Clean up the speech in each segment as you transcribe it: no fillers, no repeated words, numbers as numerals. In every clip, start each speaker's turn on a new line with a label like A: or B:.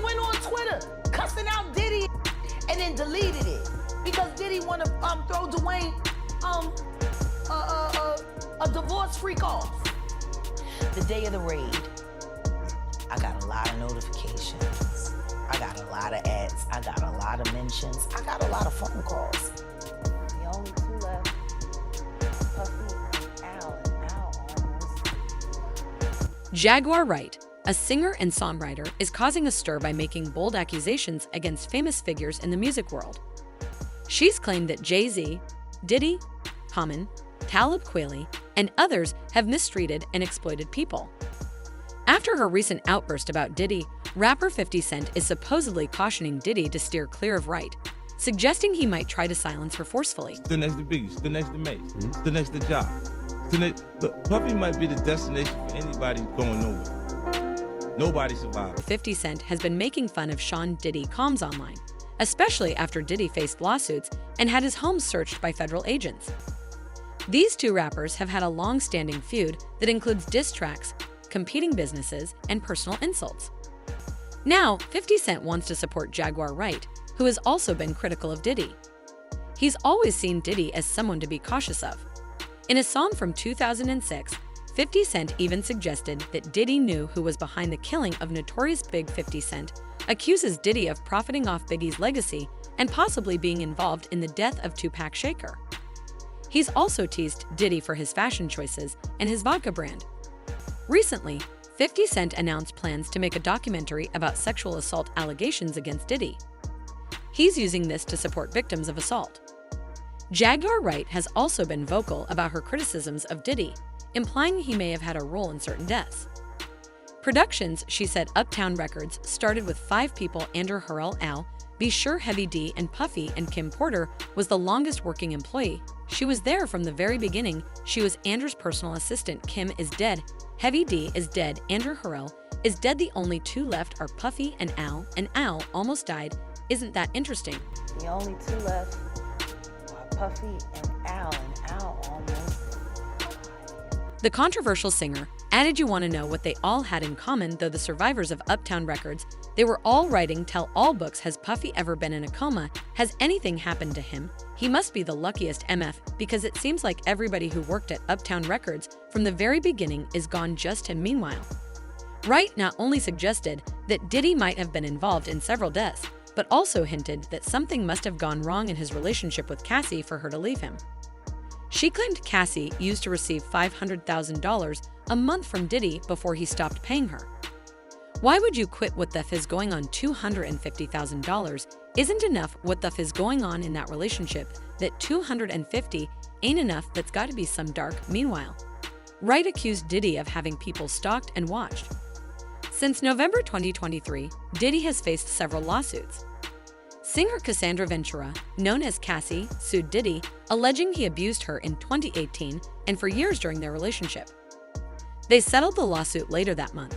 A: went on Twitter cussing out Diddy and then deleted it because Diddy want to throw Dwayne a divorce freak off. The day of the raid, I got a lot of notifications. I got a lot of ads. I got a lot of mentions. I got a lot of phone calls. The only two left, Puffy and Al, and Al almost.
B: Jaguar Wright, a singer and songwriter, is causing a stir by making bold accusations against famous figures in the music world. She's claimed that Jay-Z, Diddy, Common, Talib Kweli, and others have mistreated and exploited people. After her recent outburst about Diddy, rapper 50 Cent is supposedly cautioning Diddy to steer clear of Wright, suggesting he might try to silence her forcefully.
C: The next to Biggie, the next to Mace, the next to Ja. Look, Puffy might be the destination for anybody going nowhere. Nobody survived.
B: 50 Cent has been making fun of Sean Diddy comms online, especially after Diddy faced lawsuits and had his home searched by federal agents. These two rappers have had a long-standing feud that includes diss tracks, competing businesses, and personal insults. Now, 50 Cent wants to support Jaguar Wright, who has also been critical of Diddy. He's always seen Diddy as someone to be cautious of. In a song from 2006, 50 Cent even suggested that Diddy knew who was behind the killing of Notorious Big 50 Cent, accuses Diddy of profiting off Biggie's legacy and possibly being involved in the death of Tupac Shakur. He's also teased Diddy for his fashion choices and his vodka brand. Recently, 50 Cent announced plans to make a documentary about sexual assault allegations against Diddy. He's using this to support victims of assault. Jaguar Wright has also been vocal about her criticisms of Diddy, implying he may have had a role in certain deaths. Productions, she said Uptown Records, started with 5 people: Andrew Harrell, Al, Be Sure, Heavy D, and Puffy, and Kim Porter was the longest working employee. She was there from the very beginning. She was Andrew's personal assistant. Kim is dead. Heavy D is dead. Andrew Harrell is dead. The only two left are Puffy and Al almost died. Isn't that interesting?
A: The only two left are Puffy and Al almost.
B: The controversial singer added, "You want to know what they all had in common, though the survivors of Uptown Records, they were all writing tell-all books. Has Puffy ever been in a coma? Has anything happened to him? He must be the luckiest MF, because it seems like everybody who worked at Uptown Records from the very beginning is gone just him." Meanwhile, Wright not only suggested that Diddy might have been involved in several deaths, but also hinted that something must have gone wrong in his relationship with Cassie for her to leave him. She claimed Cassie used to receive $500,000 a month from Diddy before he stopped paying her. Why would you quit? What the f is going on? $250,000 isn't enough. What the f is going on in that relationship that $250 ain't enough? That's got to be some dark. Meanwhile, Wright accused Diddy of having people stalked and watched. Since November 2023, Diddy has faced several lawsuits. Singer Cassandra Ventura, known as Cassie, sued Diddy, alleging he abused her in 2018 and for years during their relationship. They settled the lawsuit later that month.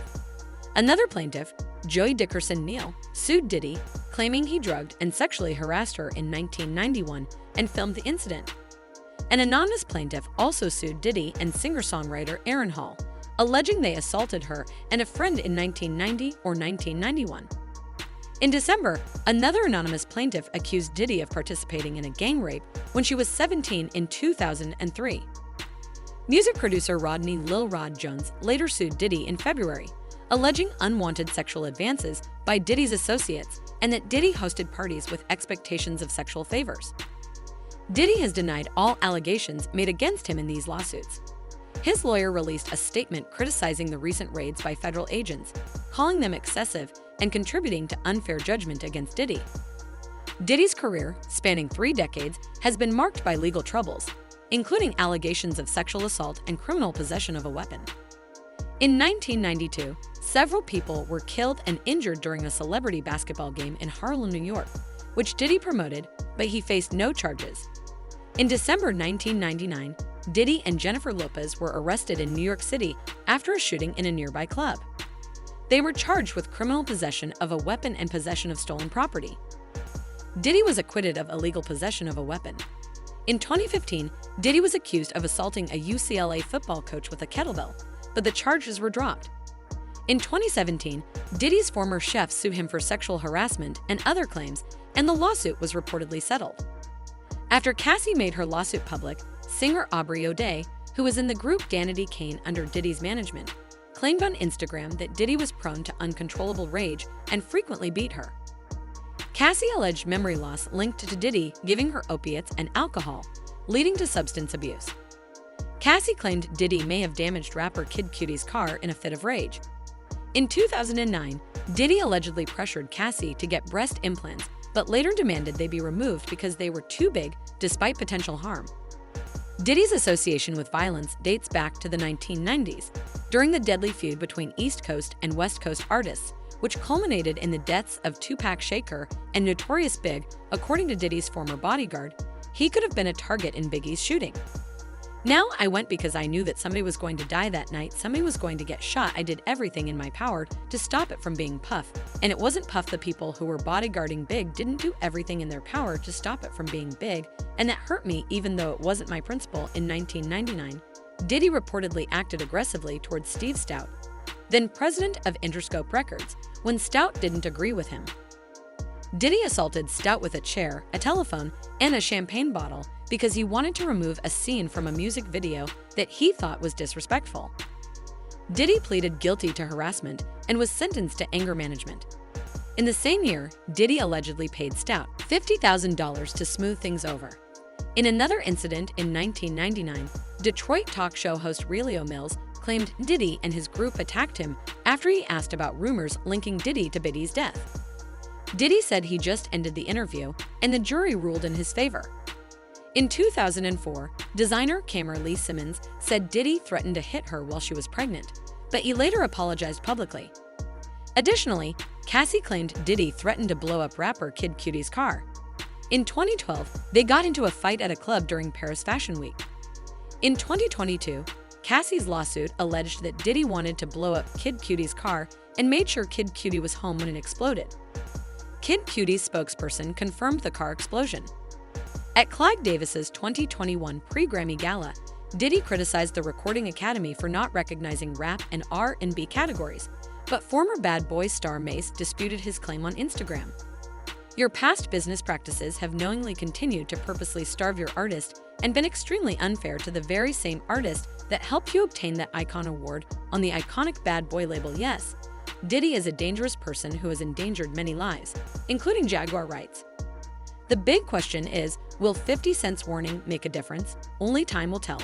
B: Another plaintiff, Joy Dickerson Neal, sued Diddy, claiming he drugged and sexually harassed her in 1991 and filmed the incident. An anonymous plaintiff also sued Diddy and singer-songwriter Aaron Hall, alleging they assaulted her and a friend in 1990 or 1991. In December, another anonymous plaintiff accused Diddy of participating in a gang rape when she was 17 in 2003. Music producer Rodney Lil Rod Jones later sued Diddy in February, alleging unwanted sexual advances by Diddy's associates and that Diddy hosted parties with expectations of sexual favors. Diddy has denied all allegations made against him in these lawsuits. His lawyer released a statement criticizing the recent raids by federal agents, calling them excessive and contributing to unfair judgment against Diddy. Diddy's career, spanning 3 decades, has been marked by legal troubles, including allegations of sexual assault and criminal possession of a weapon. In 1992, several people were killed and injured during a celebrity basketball game in Harlem, New York, which Diddy promoted, but he faced no charges. In December 1999, Diddy and Jennifer Lopez were arrested in New York City after a shooting in a nearby club. They were charged with criminal possession of a weapon and possession of stolen property. Diddy was acquitted of illegal possession of a weapon. In 2015, Diddy was accused of assaulting a UCLA football coach with a kettlebell, but the charges were dropped. In 2017, Diddy's former chefs sued him for sexual harassment and other claims, and the lawsuit was reportedly settled. After Cassie made her lawsuit public, singer Aubrey O'Day, who was in the group Danity Kane under Diddy's management, claimed on Instagram that Diddy was prone to uncontrollable rage and frequently beat her. Cassie alleged memory loss linked to Diddy giving her opiates and alcohol, leading to substance abuse. Cassie claimed Diddy may have damaged rapper Kid Cudi's car in a fit of rage. In 2009, Diddy allegedly pressured Cassie to get breast implants, but later demanded they be removed because they were too big despite potential harm. Diddy's association with violence dates back to the 1990s, during the deadly feud between East Coast and West Coast artists, which culminated in the deaths of Tupac Shakur and Notorious Big. According to Diddy's former bodyguard, he could have been a target in Biggie's shooting. "Now I went because I knew that somebody was going to die that night, somebody was going to get shot. I did everything in my power to stop it from being Puff. And it wasn't Puff. The people who were bodyguarding Big didn't do everything in their power to stop it from being big, and that hurt me even though it wasn't my principle." In 1999, Diddy reportedly acted aggressively towards Steve Stout, then president of Interscope Records, when Stout didn't agree with him. Diddy assaulted Stout with a chair, a telephone, and a champagne bottle because he wanted to remove a scene from a music video that he thought was disrespectful. Diddy pleaded guilty to harassment and was sentenced to anger management. In the same year, Diddy allegedly paid Stout $50,000 to smooth things over. In another incident in 1999, Detroit talk show host Relio Mills claimed Diddy and his group attacked him after he asked about rumors linking Diddy to Biddy's death. Diddy said he just ended the interview, and the jury ruled in his favor. In 2004, designer Cameron Lee Simmons said Diddy threatened to hit her while she was pregnant, but he later apologized publicly. Additionally, Cassie claimed Diddy threatened to blow up rapper Kid Cudi's car. In 2012, they got into a fight at a club during Paris Fashion Week. In 2022, Cassie's lawsuit alleged that Diddy wanted to blow up Kid Cudi's car and made sure Kid Cudi was home when it exploded. Kid Cudi's spokesperson confirmed the car explosion. At Clive Davis's 2021 pre-Grammy Gala, Diddy criticized the Recording Academy for not recognizing rap and R&B categories, but former Bad Boys star Mace disputed his claim on Instagram. "Your past business practices have knowingly continued to purposely starve your artist and been extremely unfair to the very same artist that helped you obtain that icon award on the iconic Bad Boy label. Yes, Diddy is a dangerous person who has endangered many lives, including Jaguar Wright's. The big question is, will 50 Cent's warning make a difference? Only time will tell."